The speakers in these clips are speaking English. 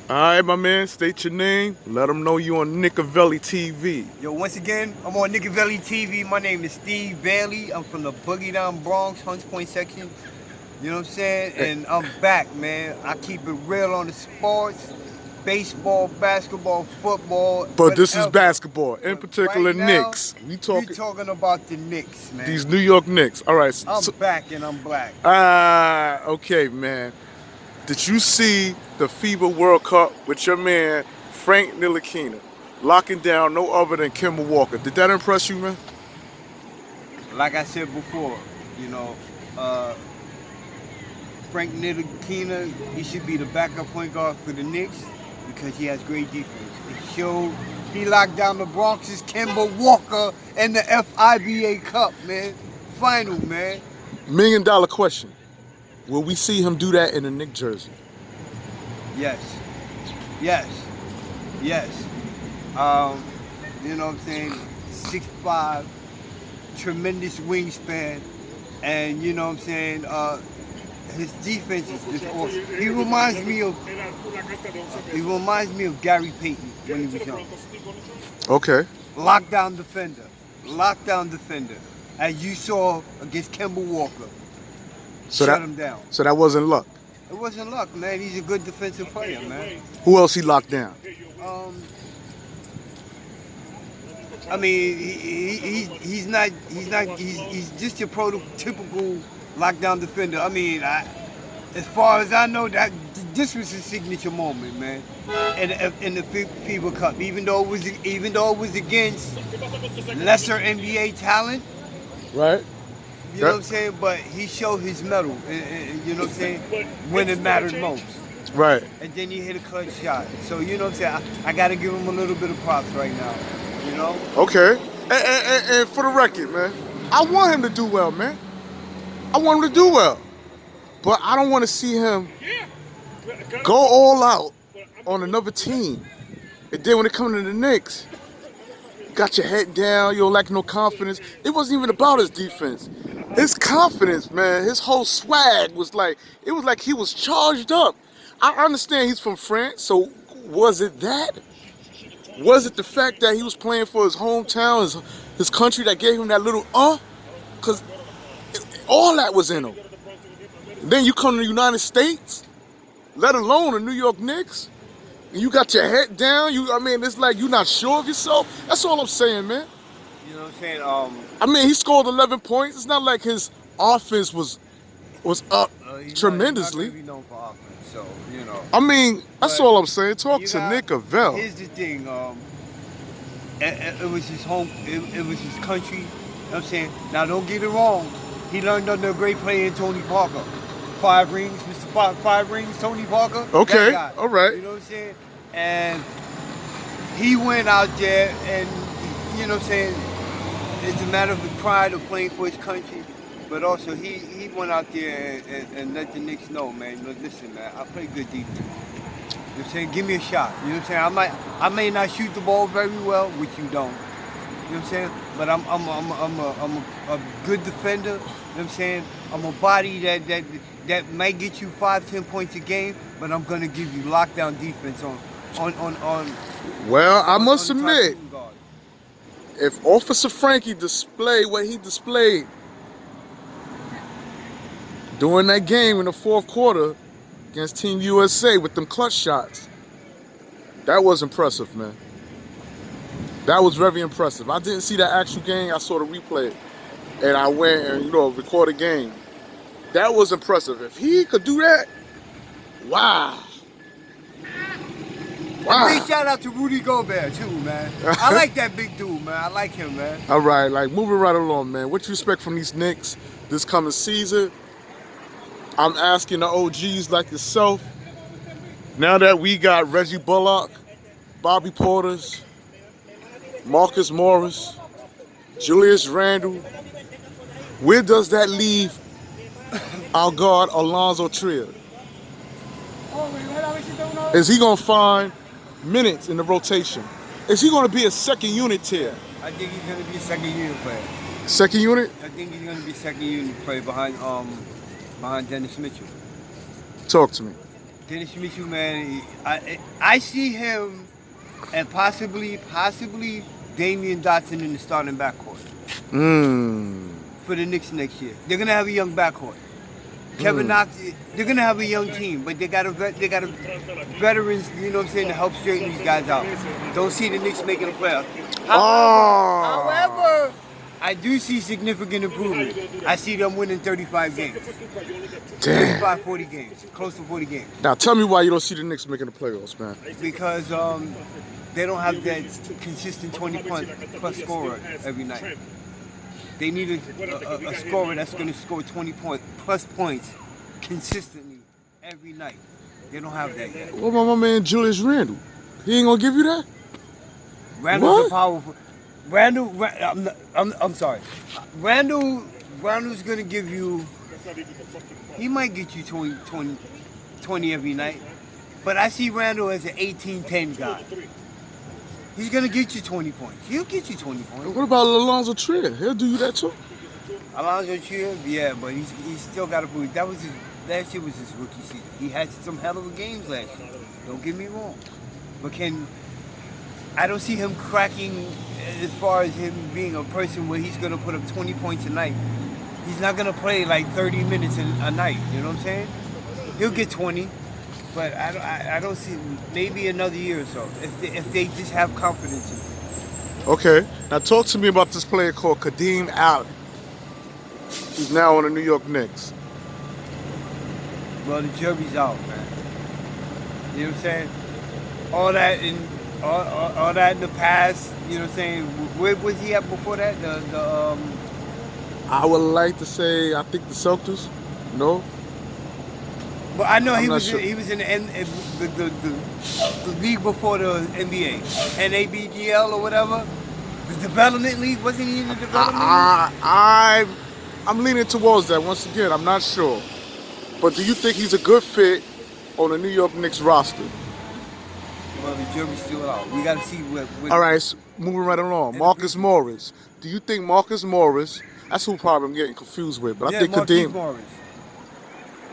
All right, my man, state your name. Let them know you on Nicovelli TV. Yo, once again, I'm on Nicovelli TV. My name is Steve Bailey. I'm from the Boogie Down Bronx, Hunts Point section. You know what I'm saying? And I'm back, man. I keep it real on the sports, baseball, basketball, football. But this is whatever. basketball, in But particular right now, Knicks. We talking about the Knicks, man. these New York Knicks. All right. I'm back and I'm black. Okay, man. Did you see the FIBA World Cup with your man, Frank Ntilikina, locking down no other than Kemba Walker? Did that impress you, man? Like I said before, you know, Frank Ntilikina, he should be the backup point guard for the Knicks because he has great defense. It showed he locked down the Bronx's Kemba Walker in the FIBA Cup, man. Final, man. $1 million question. Will we see him do that in a Knicks jersey? Yes. Yes. Yes. You know what I'm saying? 6'5", tremendous wingspan, and you know what I'm saying? His defense is just awesome. He reminds me of Gary Payton when he was young. Okay. Lockdown defender, as you saw against Kemba Walker. Shut him down. So that wasn't luck. It wasn't luck, man. He's a good defensive player, man. Who else he locked down? I mean, he's just your prototypical lockdown defender. I mean, as far as I know, this was his signature moment, man. In the FIBA Cup, even though it was against lesser NBA talent, right? You know what I'm saying? But he showed his mettle, you know what I'm saying, when it mattered most. Right. And then he hit a clutch shot. So, you know what I'm saying? I got to give him a little bit of props right now, you know? Okay. And for the record, man, I want him to do well, man. I want him to do well. But I don't want to see him go all out on another team. And then when it comes to the Knicks, you got your head down, you don't lack no confidence. It wasn't even about his defense. His confidence, man, his whole swag was like, it was like he was charged up. I understand he's from France, so was it that? Was it the fact that he was playing for his hometown, his country that gave him that little Because all that was in him. Then you come to the United States, let alone the New York Knicks, and you got your head down. It's like you're not sure of yourself. That's all I'm saying, man. You know what I'm saying? He scored 11 points. It's not like his offense was up tremendously. He's not known for offense, so, you know. That's all I'm saying. Talk to Nicovelli. Here's the thing. It was his home. It was his country. You know what I'm saying? Now, don't get it wrong. He learned under a great player in Tony Parker. 5 rings, Mr. Five Rings, Tony Parker. Okay, all right. You know what I'm saying? And he went out there and, you know what I'm saying, it's a matter of the pride of playing for his country, but also he went out there and let the Knicks know, man, listen, man, I play good defense. You know what I'm saying? Give me a shot. You know what I'm saying? I may not shoot the ball very well, which you don't. You know what I'm saying? But I'm a good defender. You know what I'm saying? I'm a body that might get you 5-10 points a game, but I'm gonna give you lockdown defense on. Well, I must admit, if Officer Frankie displayed what he displayed during that game in the fourth quarter against Team USA with them clutch shots, that was impressive, man. That was very impressive. I didn't see that actual game. I saw the replay, and I went and recorded the game. That was impressive. If he could do that, wow. Big shout out to Rudy Gobert too, man. I like that big dude, man. I like him, man. All right, moving right along, man. What you expect from these Knicks this coming season? I'm asking the OGs like yourself. Now that we got Reggie Bullock, Bobby Portis, Marcus Morris, Julius Randle, where does that leave our guard Alonzo Trier? Is he gonna find minutes in the rotation? Is he going to be a second unit tier? I think he's going to be a second unit player. Second unit? I think he's going to be a second unit player behind Dennis Mitchell. Talk to me. Dennis Mitchell, man, I see him and possibly Damian Dotson in the starting backcourt for the Knicks next year. They're gonna have a young backcourt. Kevin Knox, they're gonna have a young team, but they got veterans, you know what I'm saying, to help straighten these guys out. Don't see the Knicks making a playoff. However, I do see significant improvement. I see them winning 35 games. Damn. 35, 40 games, close to 40 games. Now tell me why you don't see the Knicks making the playoffs, man. Because they don't have that consistent 20-plus scorer every night. They need a scorer that's going to score 20-plus points consistently every night. They don't have that yet. What about my man Julius Randle? He ain't gonna give you that? Randle's a powerful. I'm sorry. Randle's going to give you. He might get you 20 every night, but I see Randle as an 18-10 guy. He's going to get you 20 points. He'll get you 20 points. What about Alonzo Trier? He'll do you that too? Alonzo Trier, yeah, but he's still got to prove. Last year was his rookie season. He had some hell of a games last year. Don't get me wrong. But I don't see him cracking as far as him being a person where he's going to put up 20 points a night. He's not going to play like 30 minutes a night. You know what I'm saying? He'll get 20. But I don't see, maybe another year or so, if they just have confidence in him. Okay. Now talk to me about this player called Kadeem Allen. He's now on the New York Knicks. Well, the jury's out, man. You know what I'm saying? All that in the past, you know what I'm saying? Where was he at before that? I would like to say, I think the Celtics. No? But I know he was sure. in the league before the NBA, NABDL or whatever, the development league. Wasn't he in the development league? I'm leaning towards that. Once again, I'm not sure. But do you think he's a good fit on the New York Knicks roster? Well, the jury's still out. We got to see what. All right, so moving right along. Marcus Morris. Do you think Marcus Morris? That's who probably I'm getting confused with. But I think Kadeem.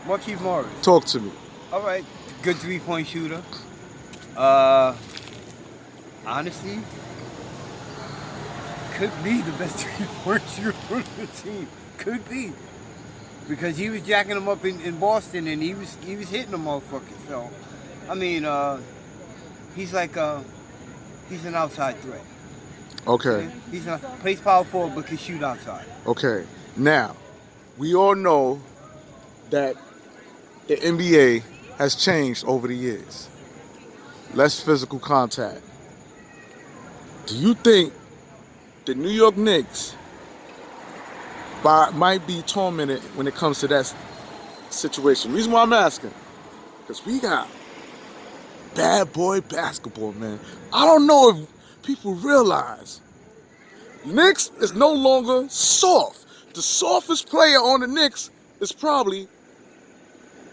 Marquise Morris. Talk to me. All right, good three-point shooter. Honestly, could be the best three-point shooter on the team. Could be, because he was jacking them up in Boston, and he was hitting them motherfuckers. So, I mean, he's like he's an outside threat. Okay. He's plays power forward, but can shoot outside. Okay. Now, we all know that the NBA has changed over the years. Less physical contact. Do you think the New York Knicks might be tormented when it comes to that situation? The reason why I'm asking, because we got bad boy basketball, man. I don't know if people realize Knicks is no longer soft. The softest player on the Knicks is probably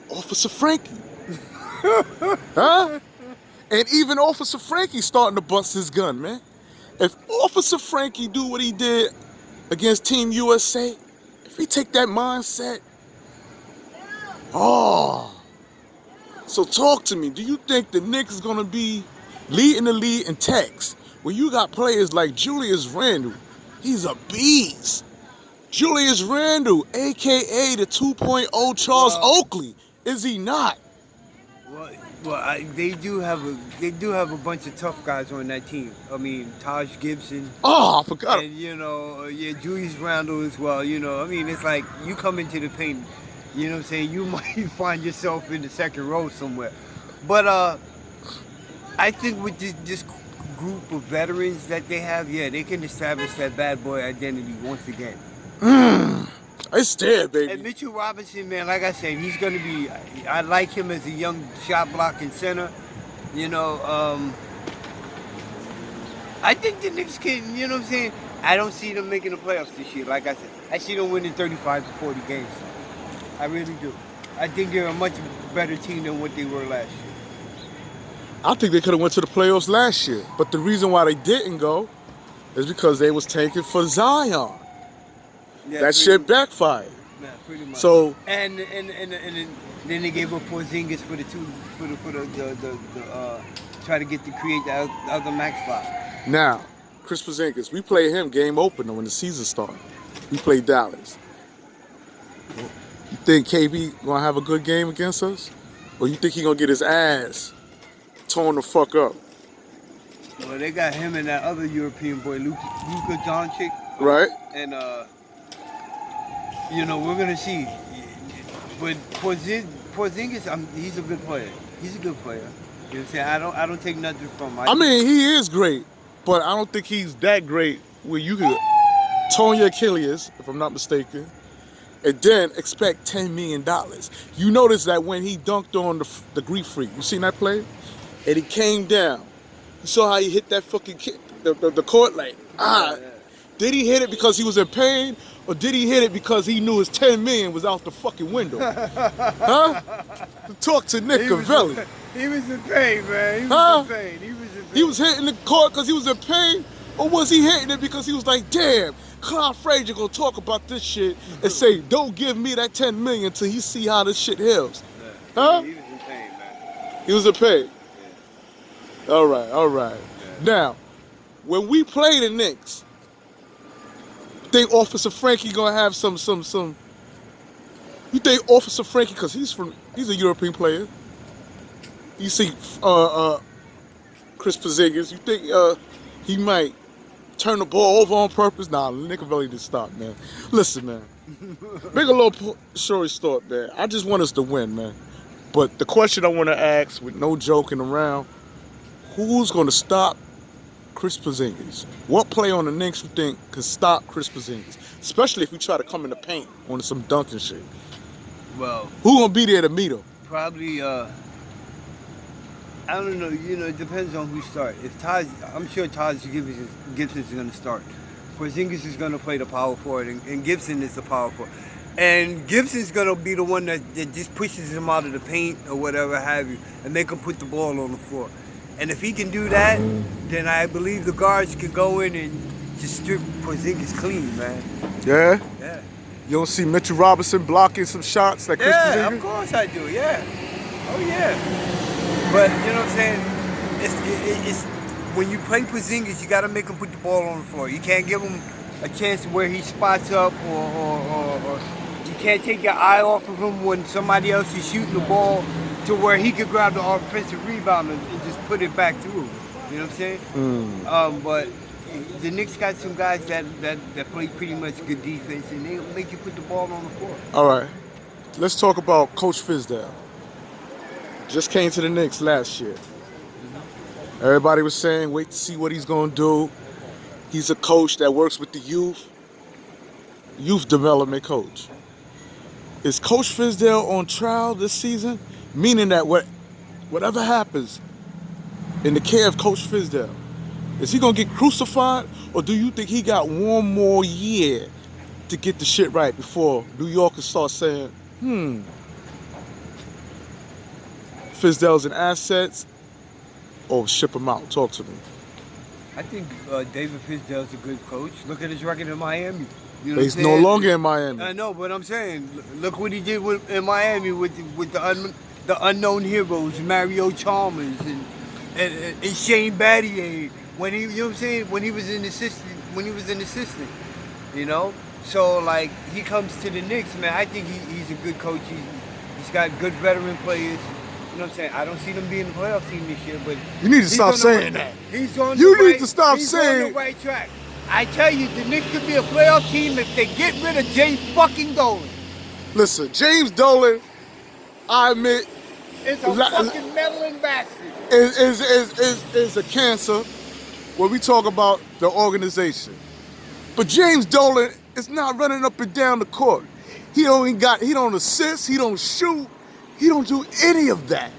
Officer Frankie. Huh? And even Officer Frankie's starting to bust his gun, man. If Officer Frankie do what he did against Team USA, if he take that mindset, so talk to me. Do you think the Knicks is going to be leading the league in techs? When you got players like Julius Randle, he's a beast. Julius Randle, a.k.a. the 2.0 Charles Oakley, is he not? Well, they do have a bunch of tough guys on that team. I mean, Taj Gibson. Oh, I forgot. And Julius Randle as well. You know, I mean, it's like you come into the paint. You know what I'm saying? You might find yourself in the second row somewhere. But I think with this group of veterans that they have, yeah, they can establish that bad boy identity once again. It's there, baby. And Mitchell Robinson, man, like I said, he's going to be, I like him as a young shot blocking center. You know, I think the Knicks can, you know what I'm saying? I don't see them making the playoffs this year. Like I said, I see them winning 35 to 40 games. I really do. I think they're a much better team than what they were last year. I think they could have went to the playoffs last year. But the reason why they didn't go is because they was tanking for Zion. Yeah, that shit backfired. Yeah, pretty much. So and Then they gave up Porzingis for the try to get to create the other max spot. Now, Chris Porzingis, we play him game opener when the season started. We played Dallas. You think KB gonna have a good game against us? Or you think he gonna get his ass torn the fuck up? Well, they got him and that other European boy, Luka Doncic. Right? And, we're going to see. But Porzingis, he's a good player. He's a good player. You know what I'm saying? I don't take nothing from him. I mean, he is great, but I don't think he's that great where you could torn your Achilles, if I'm not mistaken, and then expect $10 million. You notice that when he dunked on the Greek Freak, you seen that play? And he came down. You saw how he hit that fucking kick, the court like, Yeah. Did he hit it because he was in pain, or did he hit it because he knew his 10 million was out the fucking window? Huh? Talk to Nick Cavelli. He was in pain, man. He was in pain. He was hitting the court because he was in pain, or was he hitting it because he was like, damn, Clyde Frazier gonna talk about this shit and say, don't give me that 10 million till he see how this shit heals? Huh? He was in pain, man. He was in pain. Yeah. All right. Yeah. Now, when we play the Knicks, think Officer Frankie gonna have some? You think Officer Frankie, cause he's a European player. You see, Chris Porzingis. You think he might turn the ball over on purpose? Nah, Nicovelli didn't stop, man. Listen, man. Make a little story short, man. I just want us to win, man. But the question I want to ask, with no joking around, who's gonna stop Chris Porzingis? What play on the Knicks you think can stop Chris Porzingis? Especially if we try to come in the paint on some dunking shit. Well, who gonna be there to meet him? Probably, I don't know. It depends on who starts. I'm sure Taj Gibson's gonna start. Porzingis is gonna play the power forward, and Gibson is the power forward. And Gibson's gonna be the one that just pushes him out of the paint or whatever have you, and make him put the ball on the floor. And if he can do that, then I believe the guards can go in and just strip Porzingis clean, man. Yeah? Yeah. You don't see Mitchell Robinson blocking some shots like Chris Porzingis? Yeah, of course I do, yeah. Oh, yeah. But, you know what I'm saying? It's when you play Porzingis, you got to make him put the ball on the floor. You can't give him a chance where he spots up or you can't take your eye off of him when somebody else is shooting the ball to where he could grab the offensive rebound and just put it back to him. You know what I'm saying? But the Knicks got some guys that play pretty much good defense, and they'll make you put the ball on the floor. All right. Let's talk about Coach Fizdale. Just came to the Knicks last year. Everybody was saying, wait to see what he's going to do. He's a coach that works with the youth development coach. Is Coach Fizdale on trial this season? Meaning that whatever happens in the care of Coach Fizdale, is he going to get crucified, or do you think he got one more year to get the shit right before New Yorkers start saying, Fizdale's an asset, or ship him out? Talk to me. I think David Fizdale's a good coach. Look at his record in Miami. You know But he's no longer in Miami. I know, but I'm saying, look what he did in Miami with the unknown heroes, Mario Chalmers and Shane Battier. When he, you know what I'm saying, when he was an assistant, you know. So like he comes to the Knicks, man. I think he's a good coach. He's got good veteran players. You know what I'm saying? I don't see them being the playoff team this year, but you need to stop saying that. He's on you the need right, to stop he's saying. on the right track. I tell you, the Knicks could be a playoff team if they get rid of James fucking Dolan. Listen, James Dolan, I admit, it's a fucking meddling bastard. Is a cancer when we talk about the organization. But James Dolan is not running up and down the court. He don't assist, he don't shoot, he don't do any of that.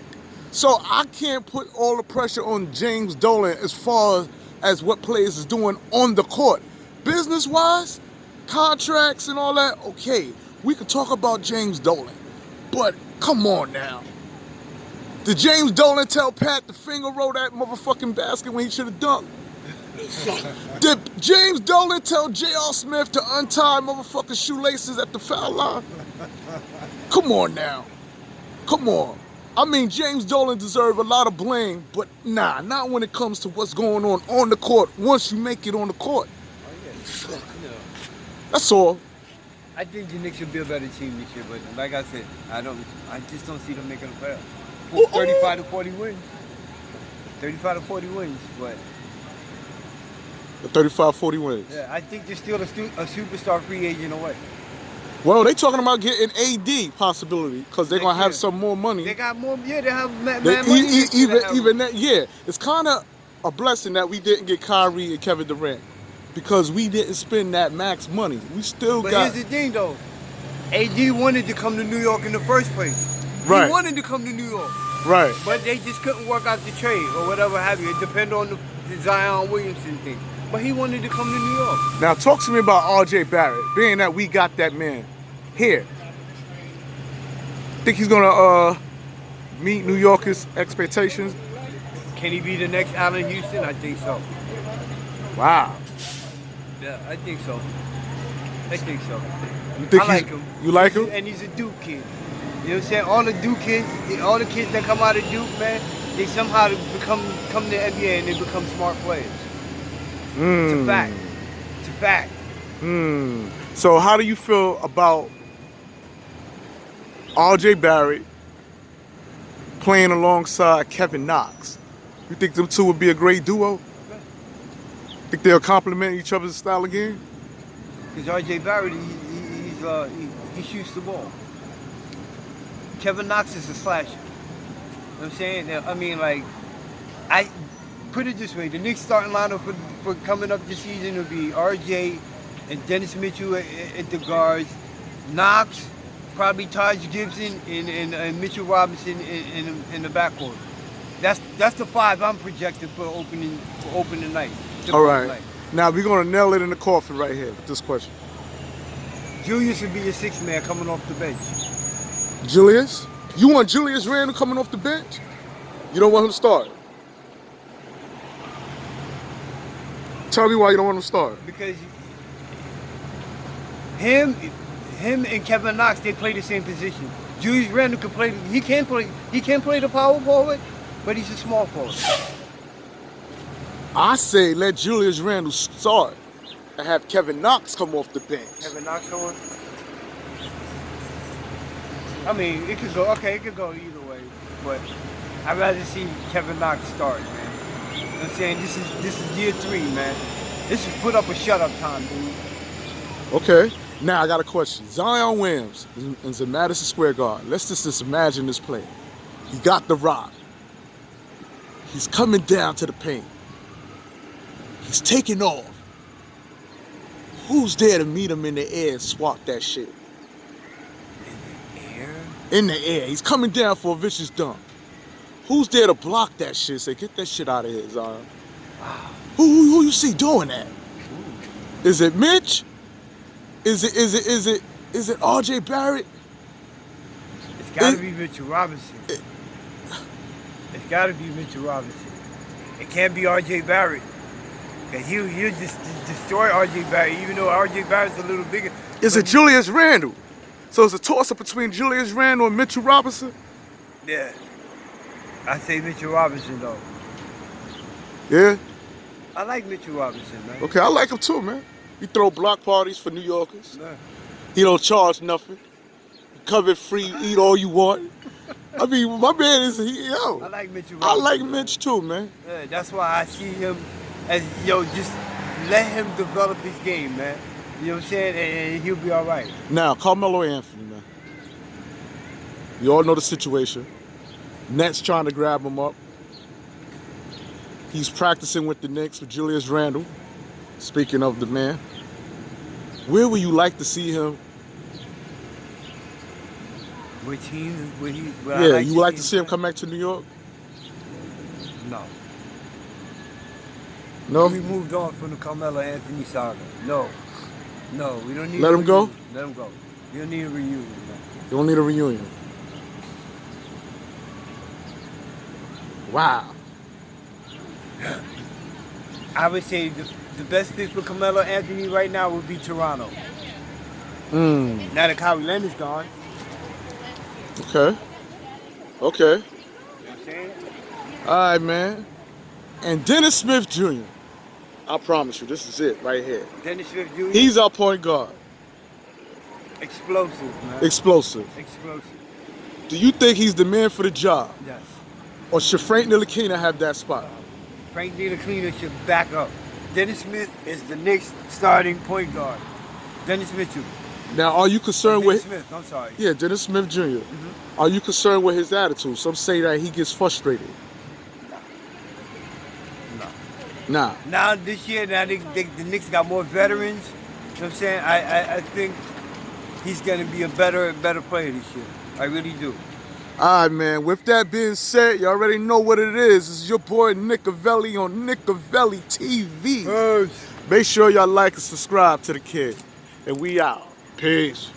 So I can't put all the pressure on James Dolan as far as what players is doing on the court. Business-wise, contracts and all that, okay, we can talk about James Dolan. But come on now. Did James Dolan tell Pat to finger roll that motherfucking basket when he should have dunked? Did James Dolan tell J.R. Smith to untie motherfucking shoelaces at the foul line? Come on now. Come on. I mean, James Dolan deserves a lot of blame, but nah, not when it comes to what's going on the court once you make it on the court. Oh, yeah. You know, That's all. I think the Knicks will be a better team this year, but like I said, I just don't see them making the playoffs. 35 to 40 wins. 35 to 40 wins, but The 35-40 wins. yeah, I think they're still a superstar free agent away. Well, they talking about getting AD possibility because they're going to have some more money. They got more, yeah, they have mad money. Even that, yeah. It's kind of a blessing that we didn't get Kyrie and Kevin Durant because we didn't spend that max money. We still But got... here's the thing, though. AD wanted to come to New York in the first place. Right. He wanted to come to New York. Right. But they just couldn't work out the trade or whatever have you. It depended on the Zion Williamson thing. But he wanted to come to New York. Now, talk to me about R.J. Barrett, being that we got that man here. Think he's going to meet New Yorkers' expectations? Can he be the next Allen Houston? I think so. Wow. Yeah, I think so. I think so. You think I like him. You like him? And he's a Duke kid. You know what I'm saying? All the Duke kids, all the kids that come out of Duke, man, they somehow come to the NBA and they become smart players. It's a fact. It's a fact. So how do you feel about R.J. Barrett playing alongside Kevin Knox? You think them two would be a great duo? Think they'll complement each other's style of game? Because R.J. Barrett, he shoots the ball. Kevin Knox is a slasher. You know what I'm saying? I mean, like, I put it this way. The Knicks starting lineup for coming up this season will be R.J. and Dennis Mitchell at the guards, Knox, probably Taj Gibson, and Mitchell Robinson in the backcourt. That's the five I'm projecting for opening night. All right. Now we're gonna nail it in the coffin right here with this question. Julius would be your sixth man coming off the bench. Julius? You want Julius Randle coming off the bench? You don't want him to start? Tell me why you don't want him to start. Because him and Kevin Knox, they play the same position. Julius Randle can play. He can play the power forward, but he's a small forward. I say let Julius Randle start and have Kevin Knox come off the bench. Kevin Knox going? I mean, it could go either way, but I'd rather see Kevin Knox start, man. You know what I'm saying? This is year 3, man. This is put up a shut up time, dude. Okay. Now I got a question. Zion Williams is in Madison Square Garden. Let's just imagine this play. He got the rock. He's coming down to the paint. He's taking off. Who's there to meet him in the air and swat that shit? In the air? In the air. He's coming down for a vicious dunk. Who's there to block that shit? Say, get that shit out of here, Zion. Wow. Who you see doing that? Ooh. Is it Mitch? Is it R.J. Barrett? It's gotta be Mitchell Robinson. It's gotta be Mitchell Robinson. It can't be R.J. Barrett. Cause he'll just destroy R.J. Barrett, even though R.J. Barrett's a little bigger. Is it Julius Randle? So it's a toss-up between Julius Randle and Mitchell Robinson? Yeah. I say Mitchell Robinson, though. Yeah? I like Mitchell Robinson, man. Okay, I like him too, man. He throw block parties for New Yorkers. Yeah. He don't charge nothing. Cover free, eat all you want. I mean, my man is, yo. I like Mitchell Robinson. I like Mitch too, man. Yeah, that's why I see him as, just let him develop his game, man. You know what I'm saying? And he'll be all right. Now, Carmelo Anthony, man. You all know the situation. Nets trying to grab him up. He's practicing with the Knicks with Julius Randle. Speaking of the man, where would you like to see him? Which team? Yeah, you would like to see him come back to New York? No. No? We moved on from the Carmelo Anthony saga. No, we don't need. Let him go? Let him go. You don't need a reunion, man. You don't need a reunion. Wow. I would say the best fit for Carmelo Anthony right now would be Toronto. Now that Kawhi Leonard's gone. Okay. Okay. You know what I'm saying? All right, man. And Dennis Smith Jr. I promise you, this is it right here. Dennis Smith Jr. He's our point guard. Explosive, man. Explosive. Explosive. Do you think he's the man for the job? Yes. Or should Frank Ntilikina have that spot? Frank Ntilikina should back up. Dennis Smith is the next starting point guard. Dennis Mitchell. Now, are you concerned with... Dennis Smith, I'm sorry. Yeah, Dennis Smith Jr. Are you concerned with his attitude? Some say that he gets frustrated. No. Nah. Now this year, the Knicks got more veterans. You know what I'm saying? I think he's going to be a better player this year. I really do. All right, man. With that being said, you already know what it is. This is your boy Nicovelli on Nicovelli TV. Make sure y'all like and subscribe to the kid. And we out. Peace.